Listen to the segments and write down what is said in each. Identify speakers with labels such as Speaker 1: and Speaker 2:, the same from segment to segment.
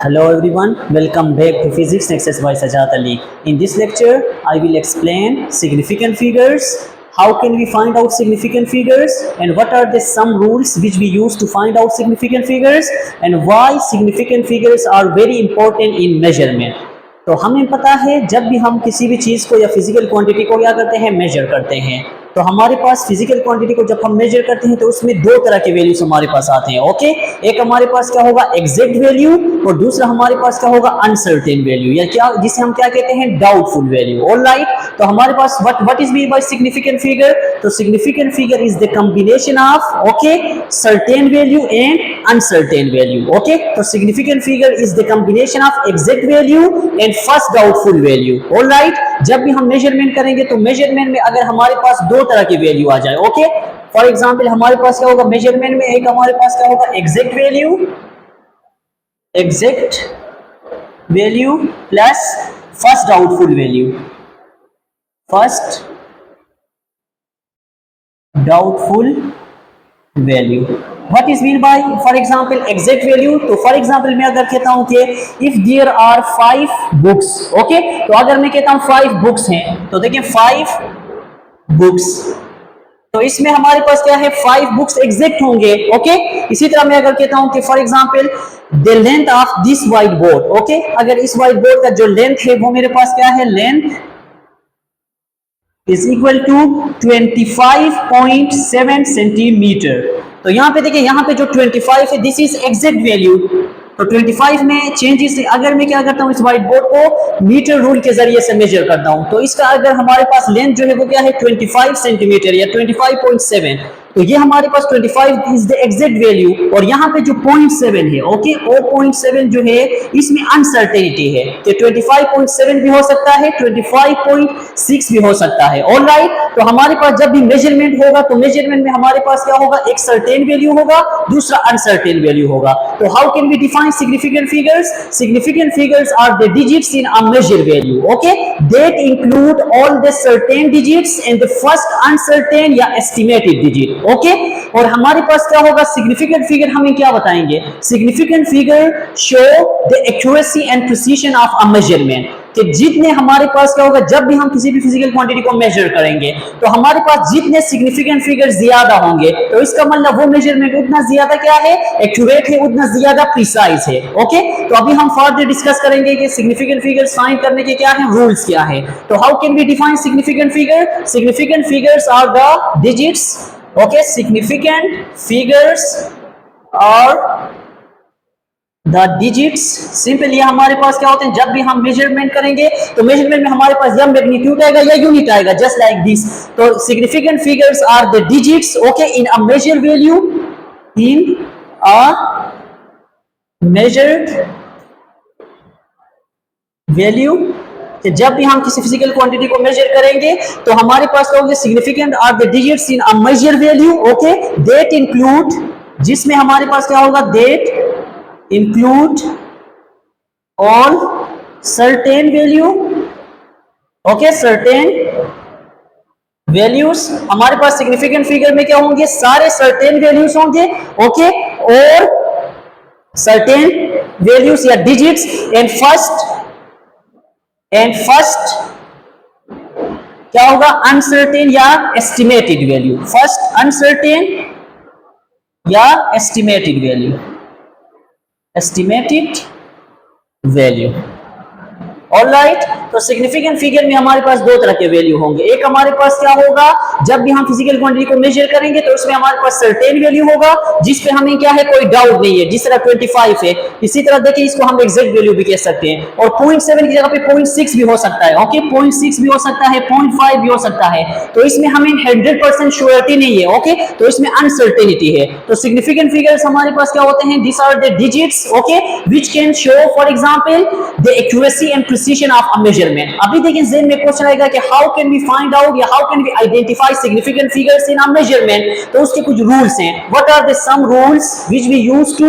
Speaker 1: Hello everyone, welcome back to Physics Nexus by Sajad Ali. In this lecture, I will explain significant figures, how can we find out significant figures, and what are the some rules which we use to find out significant figures, and why significant figures are very important in measurement. तो हमें पता है जब भी हम किसी भी चीज़ को या फिजिकल क्वांटिटी को क्या करते हैं, मेजर करते हैं, तो हमारे पास फिजिकल क्वांटिटी को जब हम मेजर करते हैं तो उसमें दो तरह के वैल्यूज हमारे पास आते हैं। ओके, एक हमारे पास क्या होगा, एग्जैक्ट वैल्यू, और दूसरा हमारे पास क्या होगा, अनसर्टेन वैल्यू, या क्या जिसे हम क्या कहते हैं, डाउटफुल वैल्यू। ऑलराइट, तो हमारे पास what is mean by significant figure? तो significant figure is the combination of okay certain value and uncertain value. Okay, तो significant figure is the combination of exact value and first doubtful value. Alright, जब भी हम measurement करेंगे तो measurement में अगर हमारे पास दो तरह की वैल्यू आ जाए, ओके, फॉर एग्जांपल हमारे पास क्या होगा मेजरमेंट में, एक हमारे पास क्या होगा exact value plus first doubtful value, first doubtful value. What is mean by for example exact value? तो फॉर एग्जांपल मैं अगर कहता हूं कि if there are 5 books, okay, तो अगर मैं कहता हूं 5 बुक्स हैं, तो देखिए 5 बुक्स, तो इसमें हमारे पास क्या है, 5 बुक्स एग्जैक्ट होंगे। ओके, इसी तरह मैं अगर कहता हूं कि for example the length of this white board, okay, अगर इस व्हाइट बोर्ड का जो लेंथ है वो मेरे पास क्या है, length is equal to 25.7 centimetre. तो यहाँ पे देखिए, यहाँ पे जो 25 है दिस इज एग्जैक्ट वैल्यू, तो 25 में चेंजेस, अगर मैं क्या करता हूँ इस व्हाइट बोर्ड को मीटर रूल के जरिए से मेजर करता हूँ, तो इसका अगर हमारे पास लेंथ जो है वो क्या है 25 सेंटीमीटर या 25.7, तो ये हमारे पास 25 इज द एग्जैक्ट वैल्यू, और यहाँ पे जो 0.7 है, ओके, वो 0.7 जो है इसमें अनसर्टेनिटी है कि 25.7 भी हो सकता है, 25.6 भी हो सकता है। ऑलराइट, तो हमारे पास जब भी मेजरमेंट होगा तो मेजरमेंट में हमारे पास क्या होगा, एक सर्टेन वैल्यू होगा, दूसरा अनसर्टेन वैल्यू होगा। तो how can we define significant figures? Significant figures are the digits in a measure value, okay, that include all the certain digits and the first uncertain या estimated digit, okay। और हमारे पास क्या होगा, significant figure हमें क्या बताएंगे, significant figure show the accuracy and precision of a measurement, कि जितने हमारे पास क्या होगा, जब भी हम किसी भी फिजिकल क्वांटिटी को मेजर करेंगे तो हमारे पास जितने सिग्निफिकेंट फिगर ज्यादा होंगे, तो इसका मतलब वो मेजरमेंट उतना ज्यादा क्या है, एक्यूरेट है, उतना ज्यादा प्रिसाइज है। ओके, तो अभी हम फर्दर डिस्कस करेंगे कि सिग्निफिकेंट फिगर्स फाइंड करने के क्या है, रूल्स क्या है। तो how can we define significant figure? Significant figures are the digits, okay, significant figures are the digits. Simple ये हमारे पास क्या होते हैं, जब भी हम मेजरमेंट करेंगे तो मेजरमेंट में हमारे पास या मैग्नीट्यूड आएगा या यूनिट आएगा, जस्ट लाइक दिस। तो significant figures are the digits, okay, in a measure value, in a measured value, कि जब भी हम किसी फिजिकल क्वांटिटी को मेजर करेंगे तो हमारे पास क्या होंगे, significant are the digits in a measure value, okay, that include, जिसमें हमारे पास क्या होगा, दैट include all certain value, okay, certain values। हमारे पास सिग्निफिकेंट फिगर में क्या होंगे, सारे certain values होंगे, ओके, और certain values या digits and first क्या होगा, uncertain या estimated value, first uncertain या estimated value। ऑलराइट, तो सिग्निफिकेंट फिगर में हमारे पास दो तरह के वैल्यू होंगे। एक हमारे पास क्या होगा, जब भी हम फिजिकल क्वांटिटी को मेजर करेंगे तो उसमें हमारे पास सर्टेन वैल्यू होगा जिस पे हमें क्या है, कोई डाउट नहीं है, जिस तरह 25 है, इसी तरह देखिए इसको हम एग्जैक्ट वैल्यू भी कह सकते हैं, और 0.7 की जगह पे 0.6 भी हो सकता है, ओके, 0.6 भी हो सकता है, 0.5 भी हो सकता है। तो इसमें हमें 100% श्योरिटी नहीं है, ओके, तो इसमें अनसर्टेनिटी है। तो सिग्निफिकेंट फिगर्स हमारे पास क्या होते हैं, this are the digits, okay, which can show for example the accuracy and precision of a measurement. अभी देखिए ज़हन में क्वेश्चन आएगा कि how can we find out या how can we identify significant figures in a measurement. तो उसके कुछ रूल्स हैं। What are the some rules which we use to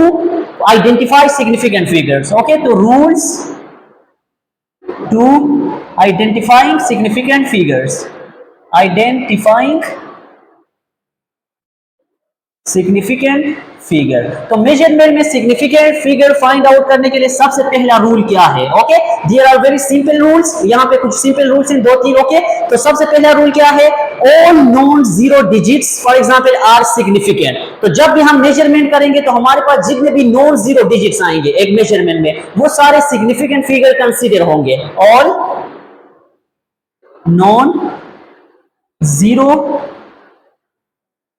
Speaker 1: identify significant figures? Okay, तो rules to identifying significant figures, identifying significant figure. तो measurement में significant figure find out करने के लिए सबसे पहला रूल क्या है? Okay, there are very simple rules, यहाँ पे कुछ सिंपल रूल्स हैं, दो तीन। ओके, तो सबसे पहला रूल क्या है? All non zero digits for example are significant. तो जब भी हम मेजरमेंट करेंगे तो हमारे पास जितने भी नॉन जीरो डिजिट्स आएंगे एक मेजरमेंट में, वो सारे सिग्निफिकेंट फिगर कंसीडर होंगे। All non zero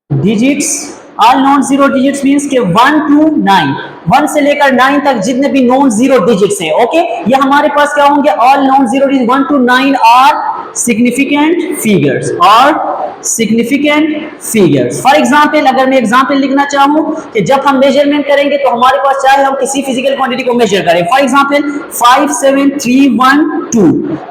Speaker 1: digits, all non zero digits means के 1 to 9, 1 से लेकर 9 तक जितने भी नॉन जीरो डिजिट्स हैं, ओके, ये हमारे पास क्या होंगे? All non zero digit 1 to 9 are significant figures, और सिग्निफिकेंट फिगर्स। फॉर एग्जांपल अगर मैं एग्जांपल लिखना चाहूं कि जब हम मेजरमेंट करेंगे तो हमारे पास चाहे हम किसी फिजिकल क्वांटिटी को मेजर करें, फॉर एग्जांपल 57312,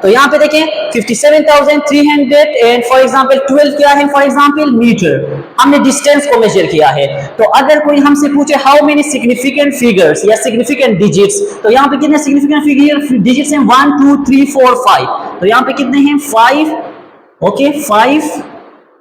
Speaker 1: तो यहां पे देखें 57,300 एंड फॉर एग्जांपल 12 क्या है? फॉर एग्जांपल मीटर, हमने डिस्टेंस को मेजर किया है। तो अगर कोई हमसे पूछे हाउ मेनी सिग्निफिकेंट फिगर्स या सिग्निफिकेंट डिजिट्स, तो यहाँ पे कितने सिग्निफिकेंट फिगर डिजिट्स हैं? 1 2 3 4 5, तो यहाँ पे कितने हैं? 5। Okay, 5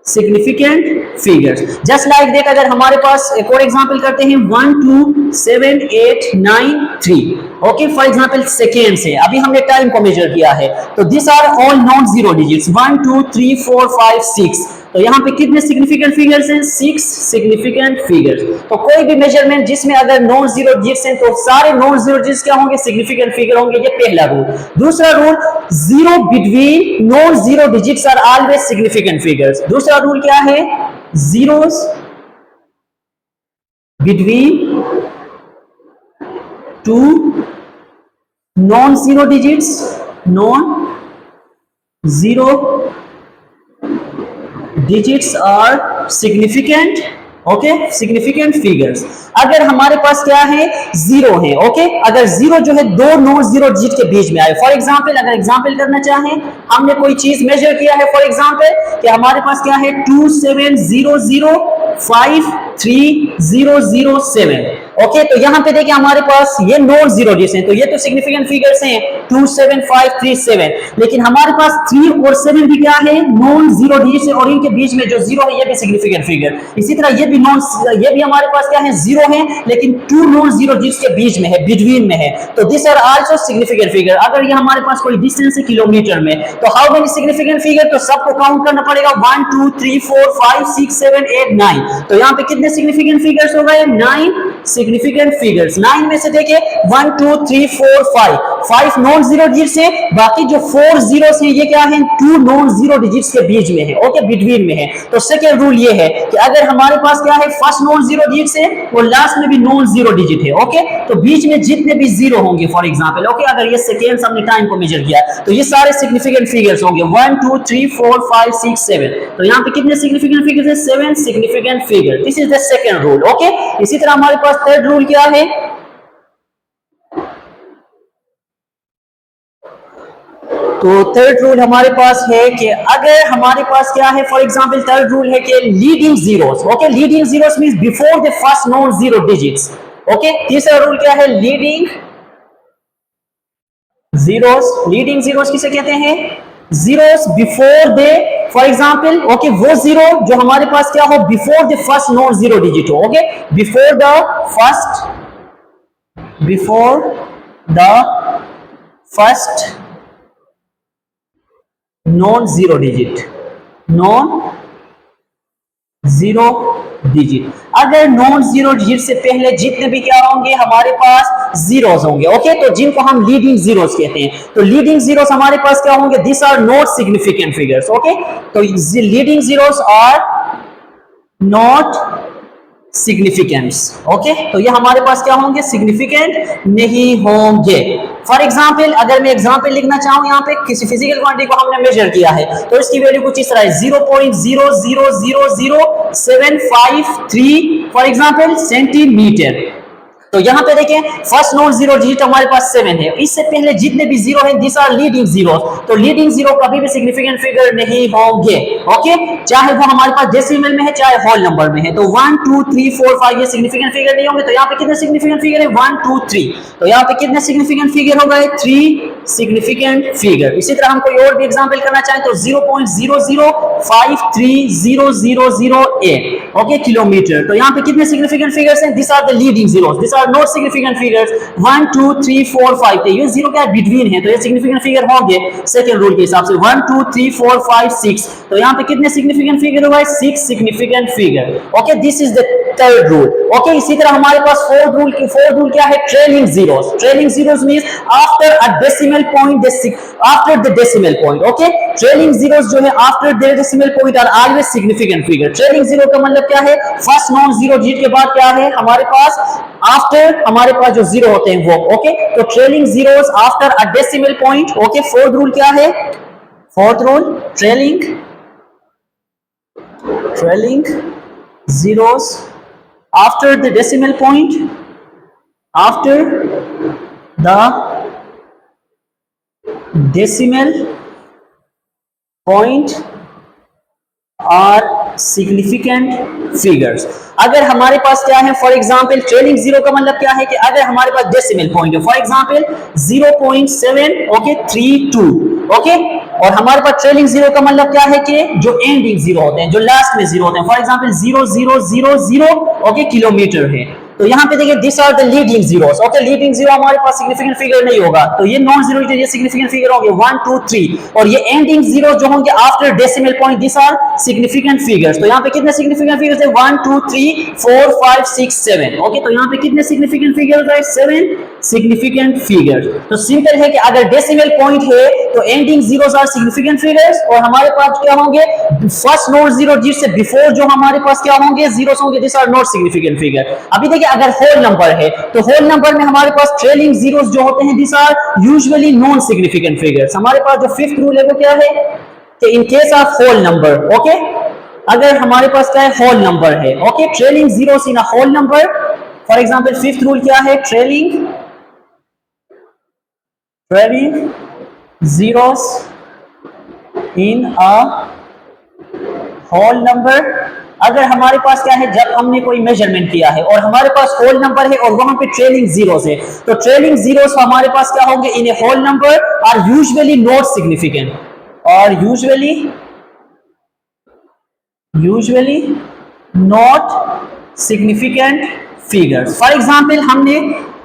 Speaker 1: significant figures. Just like that अगर हमारे पास एक और एग्जांपल करते हैं 1 2 7 8 9 3, ओके, फॉर एग्जांपल सेकेंड से अभी हमने टाइम को मेजर किया है, तो this are all non zero digits 1 2 3 4 5 6, तो यहाँ पे कितने सिग्निफिकेंट फिगर्स हैं? 6 सिग्निफिकेंट फिगर्स। तो कोई भी मेजरमेंट जिसमें अगर नॉन जीरो डिजिट्स हैं तो सारे नॉन जीरो डिजिट्स क्या होंगे? सिग्निफिकेंट फिगर होंगे। ये पहला रूल। दूसरा rule, zero between non zero digits are always significant figures. दूसरा रूल क्या है? Zeros between two non zero digits, non zero digits are significant, okay, significant figures. अगर हमारे पास क्या है? जीरो है, ओके, अगर जीरो जो है दो नॉन जीरो डिजिट के बीच में आए, फॉर एग्जांपल अगर एग्जांपल करना चाहें, हमने कोई चीज मेजर किया है, फॉर एग्जांपल कि हमारे पास क्या है? 270053007, ओके, तो यहां पे देखिए हमारे पास ये नॉन जीरो डिजिट्स हैं, तो ये तो सिग्निफिकेंट फिगर्स हैं 27537, लेकिन हमारे पास 3 और 7 भी क्या है? नॉन जीरो डिजिट्स है, और इनके बीच में जो जीरो है ये भी सिग्निफिकेंट फिगर। इसी तरह ये भी हमारे पास क्या है? जीरो है, लेकिन 2 नॉन जीरो डिजिट्स के बीच में है, बिटवीन में है, तो this are also significant figure. अगर ये हमारे पास कोई डिस्टेंस है किलोमीटर में, तो हाउ मेनी सिग्निफिकेंट फिगर? तो सबको काउंट करना पड़ेगा 1 2 3 4 5 6 7 8 9, तो यहाँ पे कितने सिग्निफिकेंट फिगर्स हो गए? 9 सिग्निफिकेंट फिगर्स। 9 में से देखिए 1 2 3 4 5 नॉन जीरो डिजिट्स है, बाकी जो 4 जीरोस हैं ये क्या है? 2 नॉन जीरो डिजिट्स के बीच में है, ओके, बिटवीन में है। तो सेकंड रूल ये है कि अगर हमारे पास क्या है? फर्स्ट नॉन जीरो डिजिट है और लास्ट में भी नॉन जीरो डिजिट है, ओके, तो बीच में जितने भी जीरो होंगे, फॉर एग्जांपल, ओके, अगर ये सेकेंड्स हमने टाइम को मेजर किया तो ये सारे सिग्निफिकेंट फिगर्स होंगे 1 2 3 4 5 6 7, तो यहाँ पे कितने सिग्निफिकेंट फिगर्स है? 7 significant figure. This is the second rule, okay. इसी तरह हमारे पास थर्ड रूल क्या है? तो थर्ड रूल हमारे पास है कि अगर हमारे पास क्या है? फॉर एग्जांपल थर्ड रूल है कि leading zeros, okay, leading zeros means before the first non zero digits, okay. तीसरा रूल क्या है? लीडिंग जीरोस, लीडिंग जीरोस किसे कहते हैं? Zeros before the, for example, okay, वो जीरो जो हमारे पास क्या हो? Before the first non zero digit हो, okay, before the first non zero digit, non zero digit. अगर नॉन जीरो डिजिट से पहले जितने भी क्या होंगे? हमारे पास जीरोस होंगे, ओके, तो जिनको हम लीडिंग जीरोस कहते हैं। तो लीडिंग जीरोस हमारे पास क्या होंगे? This are not significant figures, okay, तो leading zeros are not significants, okay, तो ये हमारे पास क्या होंगे? सिग्निफिकेंट नहीं होंगे। फॉर एग्जांपल अगर मैं एग्जांपल लिखना चाहूं, यहाँ पे किसी फिजिकल क्वांटिटी को हमने मेजर किया है, तो इसकी वैल्यू कुछ इस तरह है 0.0000753 फॉर एग्जांपल सेंटीमीटर। तो यहाँ पे देखें फर्स्ट नॉन जीरो डिजिट हमारे पास 7 है, इससे पहले जितने भी जीरो हैं दिस आर लीडिंग जीरो, तो लीडिंग जीरो कभी भी सिग्निफिकेंट फिगर नहीं होंगे। ओके, चाहे वो हमारे पास डेसिमल में है चाहे होल नंबर में है। तो 1 2 3 4 5 ये सिग्निफिकेंट फिगर नहीं होंगे। तो यहाँ पे कितने सिग्निफिकेंट फिगर है 1 2 3, तो यहाँ पे कितने सिग्निफिकेंट फिगर हो गए 3 सिग्निफिकेंट फिगर। इसी तरह हम कोई और भी एग्जांपल करना चाहें तो 0.005300008 ओके किलोमीटर। तो यहाँ पे कितने सिग्निफिकेंट फिगर्स हैं, this are the leading zeros, this are not significant figures 1 2 3 4 5, तो ये जीरो क्या बिटवीन है, तो ये सिग्निफिकेंट फिगर होंगे सेकंड रूल के हिसाब से 1 2 3 4 5 6, तो यहाँ पे कितने सिग्निफिकेंट फिगर हुआ है 6 significant figure. Okay, this is the third rule. Okay, इसी तरह हमारे पास फोर्थ रूल क्या है trailing zeros. Trailing zeros means after a decimal point, after the decimal point. Okay, trailing zeros जो है after the decimal point are always significant figure. Trailing zero का मतलब क्या है, फर्स्ट नॉन जीरो डिजिट के बाद क्या है हमारे पास, आफ्टर हमारे पास जो जीरो होते हैं वो। ओके, तो trailing zeros after a decimal point. Okay, fourth rule क्या है, fourth rule trailing zeros after the decimal point, after the decimal point are significant figures। अगर हमारे पास क्या है फॉर एग्जांपल ट्रेलिंग जीरो का मतलब क्या है कि अगर हमारे पास डेसिमल पॉइंट है फॉर एग्जांपल 0.732 ओके, और हमारे पास ट्रेलिंग जीरो का मतलब क्या है कि जो एंडिंग जीरो होते हैं, जो लास्ट में जीरो होते हैं, फॉर एग्जांपल 0000 ओके किलोमीटर है। तो यहाँ पे देखिए this are the leading zeros. Okay, leading zero हमारे पास सिग्निफिकेंट फिगर नहीं होगा, तो ये नॉन जीरो ये सिग्निफिकेंट फिगर होंगे 1 2 3, और ये एंडिंग जीरो जो होंगे after decimal point this are significant figures. तो यहाँ पे कितने सिग्निफिकेंट फिगर्स है 1 2 3 4 5 6 7। ओके, तो यहाँ पे कितने सिग्निफिकेंट फिगर्स है 7 सिग्निफिकेंट फिगर्स। तो सिंपल है कि अगर डेसिमल पॉइंट है तो ending zeros are significant figures, और हमारे पास क्या होंगे फर्स्ट नॉन जीरो डिजिट से बिफोर जो हमारे पास क्या होंगे जीरोस होंगे, this are not significant figure. अभी देखिए अगर होल नंबर है तो होल नंबर में हमारे पास ट्रेलिंग जीरोस जो होते हैं this are usually non significant figures. हमारे पास जो फिफ्थ रूल है वो क्या है कि in case of whole number, okay, अगर हमारे पास क्या है होल नंबर है, okay, trailing zeros in a whole number, for example fifth rule क्या है trailing zeros in a whole number। अगर हमारे पास क्या है जब हमने कोई मेजरमेंट किया है और हमारे पास होल नंबर है और वहां पे ट्रेलिंग जीरोस है, तो ट्रेलिंग जीरोस हमारे पास क्या होंगे in a whole number are usually not significant, और usually not significant figures. For example हमने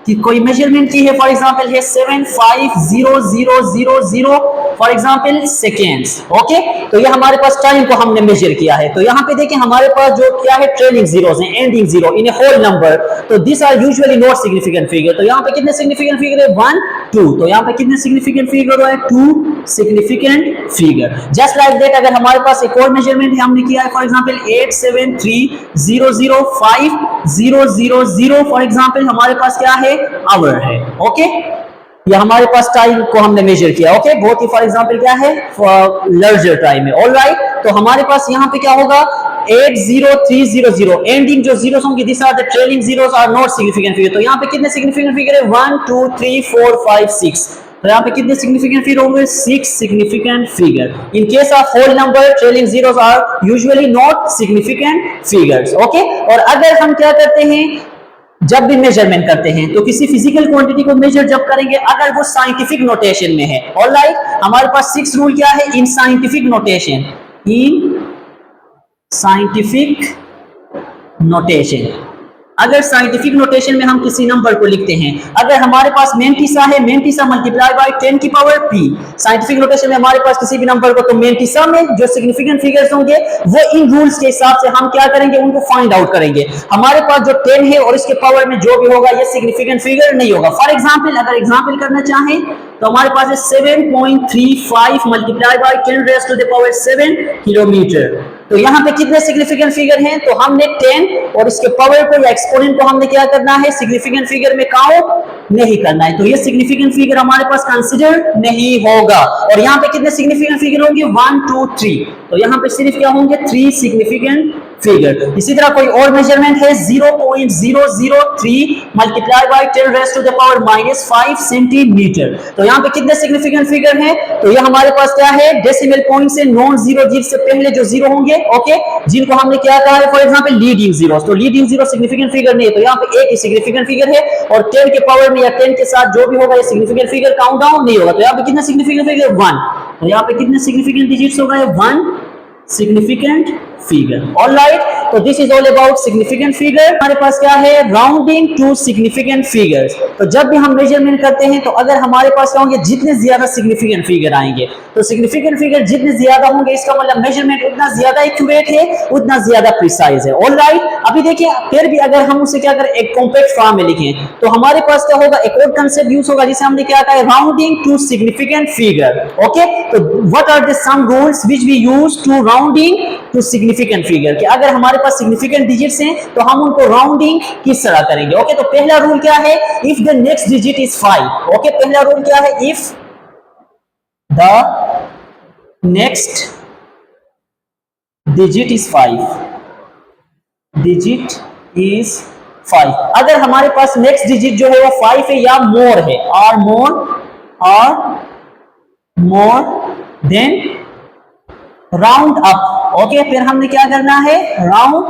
Speaker 1: कि कोई मेजरमेंट की है फॉर एग्जांपल है 75000 फॉर एग्जांपल सेकेंड्स। ओके, तो ये हमारे पास टाइम को हमने मेजर किया है। तो यहाँ पे देखें हमारे पास जो क्या है ट्रेलिंग जीरोस हैं, ending zero in a whole number, तो this are usually not significant figure. तो यहाँ पे कितने सिग्निफिकेंट फिगर है 1 2, तो यहाँ पे कितने सिग्निफिकेंट फिगर है 2 significant figure. Just like that अगर हमारे पास एक और मेजरमेंट है हमने किया है फॉर एग्जांपल 87300500 फॉर एग्जांपल हमारे पास क्या है आवर है। ओके, ये हमारे पास टाइम को हमने मेजर किया। ओके, बहुत ही फॉर एग्जांपल क्या है लार्जर टाइम है। ऑलराइट, तो हमारे पास यहाँ पे क्या होगा 80300 एंडिंग जो जीरोस होंगे this are the trailing zeros are not significant figure. तो यहाँ पे कितने सिग्निफिकेंट फिगर है 1 2 3 4 5 6, तो यहाँ पे कितने सिग्निफिकेंट फिगर होंगे 6 significant figure. In case of whole number trailing zeros are usually not significant figures. Okay, और अगर हम क्या करते हैं जब भी मेजरमेंट करते हैं तो किसी फिजिकल क्वांटिटी को मेजर जब करेंगे अगर वो साइंटिफिक नोटेशन में है, ऑलराइट, हमारे पास 6 रूल क्या है in scientific notation, in scientific notation. अगर साइंटिफिक नोटेशन में हम किसी नंबर को लिखते हैं, अगर हमारे पास मेंटिसा है, मेंटिसा मल्टीप्लाई बाय 10 की पावर p, साइंटिफिक नोटेशन में हमारे पास किसी भी नंबर को, तो मेंटिसा में जो सिग्निफिकेंट फिगर्स होंगे वो इन रूल्स के हिसाब से हम क्या करेंगे उनको फाइंड आउट करेंगे। हमारे पास जो 10 है और इसके पावर में जो भी होगा ये सिग्निफिकेंट फिगर नहीं होगा। फॉर एग्जांपल अगर एग्जांपल करना चाहें तो हमारे पास है 7.35 multiply by 10 raise to the power 7 kilometre. तो यहाँ पे कितने सिग्निफिकेंट फिगर हैं, तो हमने 10 और इसके पावर को या एक्सपोनेंट को हमने क्या करना है सिग्निफिकेंट फिगर में काउंट नहीं करना है, तो ये सिग्निफिकेंट फिगर हमारे पास कंसीडर नहीं होगा। और यहाँ पे कितने सिग्निफिकेंट फिगर होंगे 1 2 3, तो यहाँ पे सिर्फ क्या होंगे 3 सिग्निफिकेंट फिगर। इसी तरह कोई और मेजरमेंट है 0.003 multiply by 10 raise to the power -5 centimetre. तो यहाँ पे कितने सिग्निफिकेंट फिगर हैं? तो ये हमारे पास क्या है, डेसिमल पॉइंट से नॉन जीरो जीरो से पहले जो जीरो होंगे, ओके, जिनको हमने क्या कहा है, फॉर एग्जांपल लीडिंग जीरो। तो लीडिंग जीरो सिग्निफिकेंट फिगर नहीं है, तो यहाँ पे एक ही सिग्निफिकेंट फिगर है, और 10 के पावर में या 10 के साथ जो भी होगा ये सिग्निफिकेंट फिगर काउंट डाउन नहीं होगा। तो यहाँ पे कितना सिग्निफिकेंट फिगर? 1। तो यहाँ पे कितने सिग्निफिकेंट डिजिट्स होगा? 1 सिग्निफिकेंट फिगर। ऑलराइट, तो this is all about significant figure. हमारे पास क्या है? Rounding to significant figures. तो जब भी हम मेजरमेंट करते हैं तो अगर हमारे पास क्या होंगे, जितने ज्यादा सिग्निफिकेंट फिगर आएंगे, तो सिग्निफिकेंट फिगर जितने ज्यादा होंगे इसका मतलब मेजरमेंट उतना ज्यादा एक्यूरेट है, उतना ज्यादा प्रिसाइज है। ऑलराइट, अभी देखिए, फिर भी अगर हम उसे क्या करें, एक कॉम्पैक्ट फॉर्म में लिखें, तो हमारे पास क्या होगा, एक और कांसेप्ट यूज होगा जिसे हमने क्या कहा है, rounding to significant figure. Okay, तो what are the some rules which we use to rounding to significant figure, कि अगर हमारे पास सिग्निफिकेंट डिजिट्स हैं तो हम उनको राउंडिंग किस तरह करेंगे। ओके, तो पहला रूल क्या है, if the next digit is 5। Okay, पहला रूल क्या है, if the next digit is 5, digit is 5। अगर हमारे पास नेक्स्ट डिजिट जो है वो 5 है या मोर है, और more then round up. Okay, फिर हमने क्या करना है, राउंड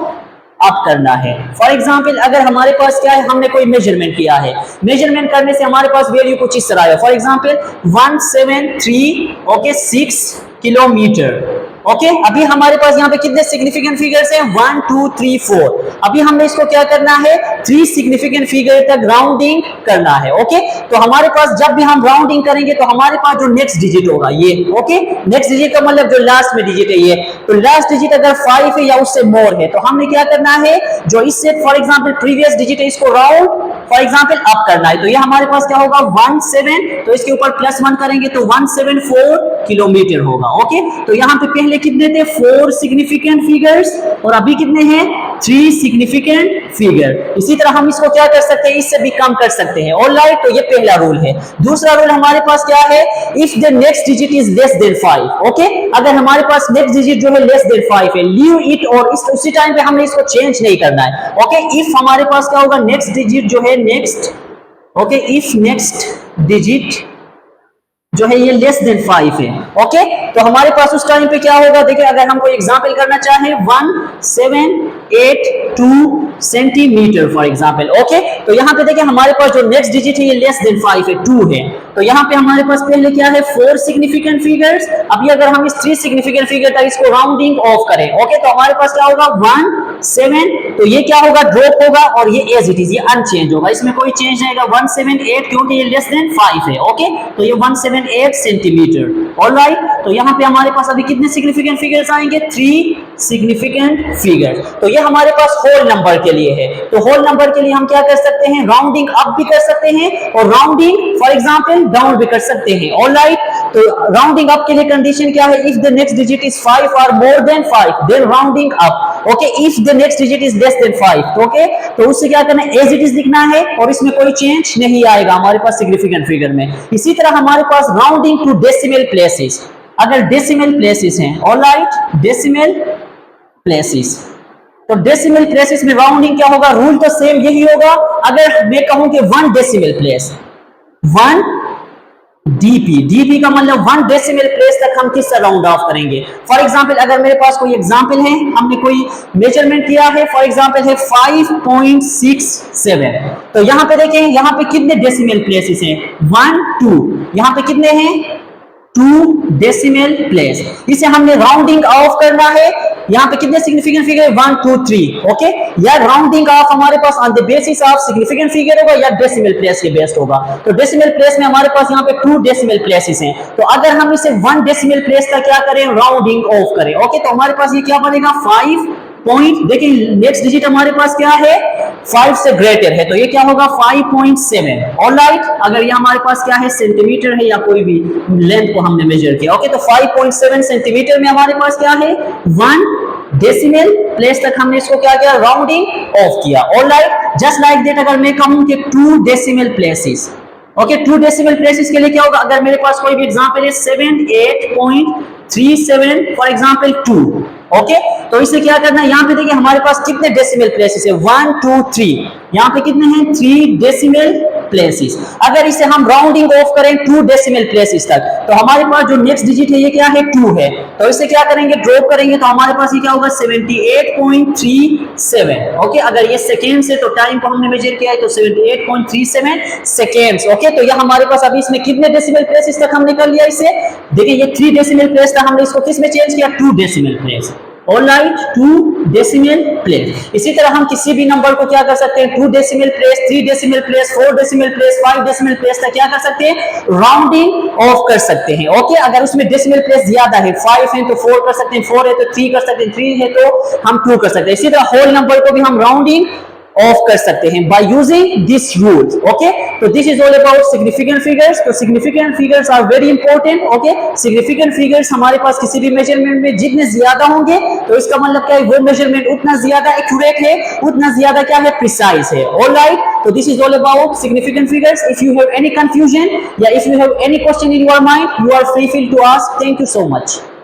Speaker 1: अप करना है। फॉर एग्जाम्पल, अगर हमारे पास क्या है, हमने कोई मेजरमेंट किया है, मेजरमेंट करने से हमारे पास वैल्यू कुछ इस तरह है, फॉर एग्जाम्पल 173 किलोमीटर। ओके, अभी हमारे पास यहाँ पे कितने सिग्निफिकेंट फिगर्स हैं, 1 2 3 4। अभी हमने इसको क्या करना है, 3 सिग्निफिकेंट फिगर तक राउंडिंग करना है। ओके, तो हमारे पास जब भी हम राउंडिंग करेंगे तो हमारे पास जो नेक्स्ट डिजिट होगा ये, ओके, नेक्स्ट डिजिट का मतलब जो लास्ट में डिजिट है ये, तो लास्ट डिजिट अगर 5 है या उससे मोर है तो हमने क्या करना है, जो इससे फॉर एग्जाम्पल प्रीवियस डिजिट है इसको राउंड फॉर एग्जाम्पल अप करना है। तो ये हमारे पास क्या होगा, 17, तो इसके ऊपर +1 करेंगे तो 174 किलोमीटर होगा। ओके, तो यहाँ पे पहले कितने थे, 4 सिग्निफिकेंट फिगर्स, और अभी कितने हैं, 3 सिग्निफिकेंट फिगर। इसी तरह हम इसको क्या कर सकते हैं, इससे भी कम कर सकते हैं। ऑलराइट, तो ये पहला रूल है। दूसरा रूल हमारे पास क्या है, if the next digit is less than 5। Okay, अगर हमारे पास नेक्स्ट डिजिट जो है लेस देन 5 है, लीव इट, और उसी टाइम पे हमने इसको चेंज नहीं करना है। ओके, इफ हमारे पास क्या होगा, नेक्स्ट डिजिट जो है next, okay, if next digit जो है ये लेस देन 5 है। ओके, तो हमारे पास उस टाइम पे क्या होगा, देखिए, अगर हम कोई एग्जांपल करना चाहें, 1782 सेंटीमीटर फॉर एग्जांपल। ओके, तो यहाँ पे देखिए हमारे पास जो नेक्स्ट डिजिट है ये लेस देन 5 है, 2 है, तो यहाँ पे हमारे पास पहले क्या है, 4 सिग्निफिकेंट फिगर्स। अभी अगर हम इस 3 सिग्निफिकेंट फिगर तक इसको राउंडिंग ऑफ करें, ओके, तो हमारे पास क्या होगा, 1 7, तो ये क्या होगा, ड्रॉप होगा, और ये एज इट इज, ये अनचेंज होगा, इसमें कोई चेंज नहीं आएगा, 178, क्योंकि ये लेस देन 5 है। ओके, तो ये 178 सेंटीमीटर। ऑलराइट, तो यहाँ पे हमारे पास अभी कितने सिग्निफिकेंट फिगर्स आएंगे, 3 सिग्निफिकेंट फिगर। तो ये हमारे पास होल नंबर के लिए है। तो होल नंबर के लिए हम क्या कर सकते हैं, राउंडिंग अप भी कर सकते हैं, और राउंडिंग फॉर एग्जांपल डाउन भी कर सकते हैं। ऑलराइट, तो राउंडिंग अप के लिए कंडीशन क्या है, if the next digit is 5 और more than 5, then rounding up. Okay, if the next digit is less than 5, okay, तो उससे क्या करना है, एज इट इज लिखना है, और इसमें कोई चेंज नहीं आएगा हमारे पास सिग्निफिकेंट फिगर में। इसी तरह हमारे पास राउंडिंग टू डेसिमल प्लेसेस, अगर डेसिमल प्लेसेस हैं, ऑलराइट, डेसिमल प्लेसेस, तो डेसिमल प्लेसेस में राउंडिंग क्या होगा, रूल तो सेम यही होगा। अगर मैं कहूं कि 1 डेसिमल प्लेस, 1 डीपी का मतलब 1 डेसिमल प्लेस तक हम किस राउंड ऑफ करेंगे। फॉर एग्जांपल, अगर मेरे पास कोई एग्जांपल है, हमने कोई मेजरमेंट किया है, फॉर एग्जांपल है 5.67, तो यहां पे देखें, यहां पे कितने डेसिमल प्लेसेस हैं, 1 2, यहां पे कितने हैं, 2 डेसिमल प्लेस। इसे हमने राउंडिंग ऑफ करना है, यहाँ पे कितने सिग्निफिकेंट फिगर है, 1 2 3। ओके, या राउंडिंग ऑफ हमारे pass on the basis of significant figure होगा या डेसिमल प्लेस के बेस्ड होगा। तो डेसिमल प्लेस में हमारे पास यहाँ पे 2 डेसिमल प्लेसेस हैं, तो अगर हम इसे 1 डेसिमल प्लेस का क्या करें, राउंडिंग ऑफ करें, ओके, तो हमारे पास ये क्या बनेगा, 5 पॉइंट, देखिए नेक्स्ट डिजिट हमारे पास क्या है, 5 से ग्रेटर है, तो ये क्या होगा, 5.7। ऑलराइट, अगर ये हमारे पास क्या है, सेंटीमीटर है या कोई भी लेंथ को हमने मेजर किया, ओके, तो 5.7 सेंटीमीटर में हमारे पास क्या है, 1 डेसिमल प्लेस तक हमने इसको क्या किया, राउंडिंग ऑफ किया। ऑलराइट, जस्ट लाइक दैट, अगर मैं कहूं कि 2 decimal places, okay, 2 decimal places के लिए क्या होगा, अगर मेरे पास कोई भी एग्जांपल है 78.2 37 फॉर एग्जांपल 2। ओके, तो इसे क्या करना है, यहाँ पे देखिए हमारे पास कितने डेसिमल प्लेसेस है, 1 2 3, यहाँ पे कितने हैं 3 डेसिमल प्लेसेस। अगर इसे हम राउंडिंग ऑफ करें 2 डेसिमल प्लेसेस तक, तो हमारे पास जो नेक्स्ट डिजिट है ये क्या है, 2 है। तो इसे क्या करेंगे, ड्रॉप करेंगे, तो हमारे पास ये क्या होगा 78.37। ओके, अगर ये सेकेंड्स है तो टाइम को हमने मेजर किया है तो 78.37 सेकेंड्स। ओके, तो ये हमारे पास अभी इसमें कितने डेसिमल प्लेसेस तक हमने कर लिया इसे, देखिए ये 3 डेसिमल प्लेस था, हमने इसको किस में चेंज किया, 2 decimal place. Alright, 2 decimal place. इसी तरह हम किसी भी नंबर को क्या कर सकते हैं, 2 decimal place, 3 decimal place, 4 decimal place, 5 decimal place तक क्या कर सकते हैं, राउंडिंग ऑफ कर सकते हैं। ओके, अगर उसमें डेसिमल प्लेस ज्यादा है, 5 है तो 4 कर सकते हैं, 4 है तो 3 कर सकते हैं, 3 है तो हम 2 कर सकते हैं। इसी तरह होल नंबर को भी हम राउंडिंग ऑफ कर सकते हैं by using this rules. Okay, तो this is all about significant figures. तो significant figures are very important. Okay, significant figures हमारे पास किसी भी मेजरमेंट में जितने ज्यादा होंगे तो इसका मतलब क्या है, वो मेजरमेंट उतना ज्यादा एक्यूरेट है, उतना ज्यादा क्या है, प्रिसाइज है। ऑलराइट, तो this is all about significant figures. If you have any confusion या if you have any question in your mind, you are free to ask. Thank you so much.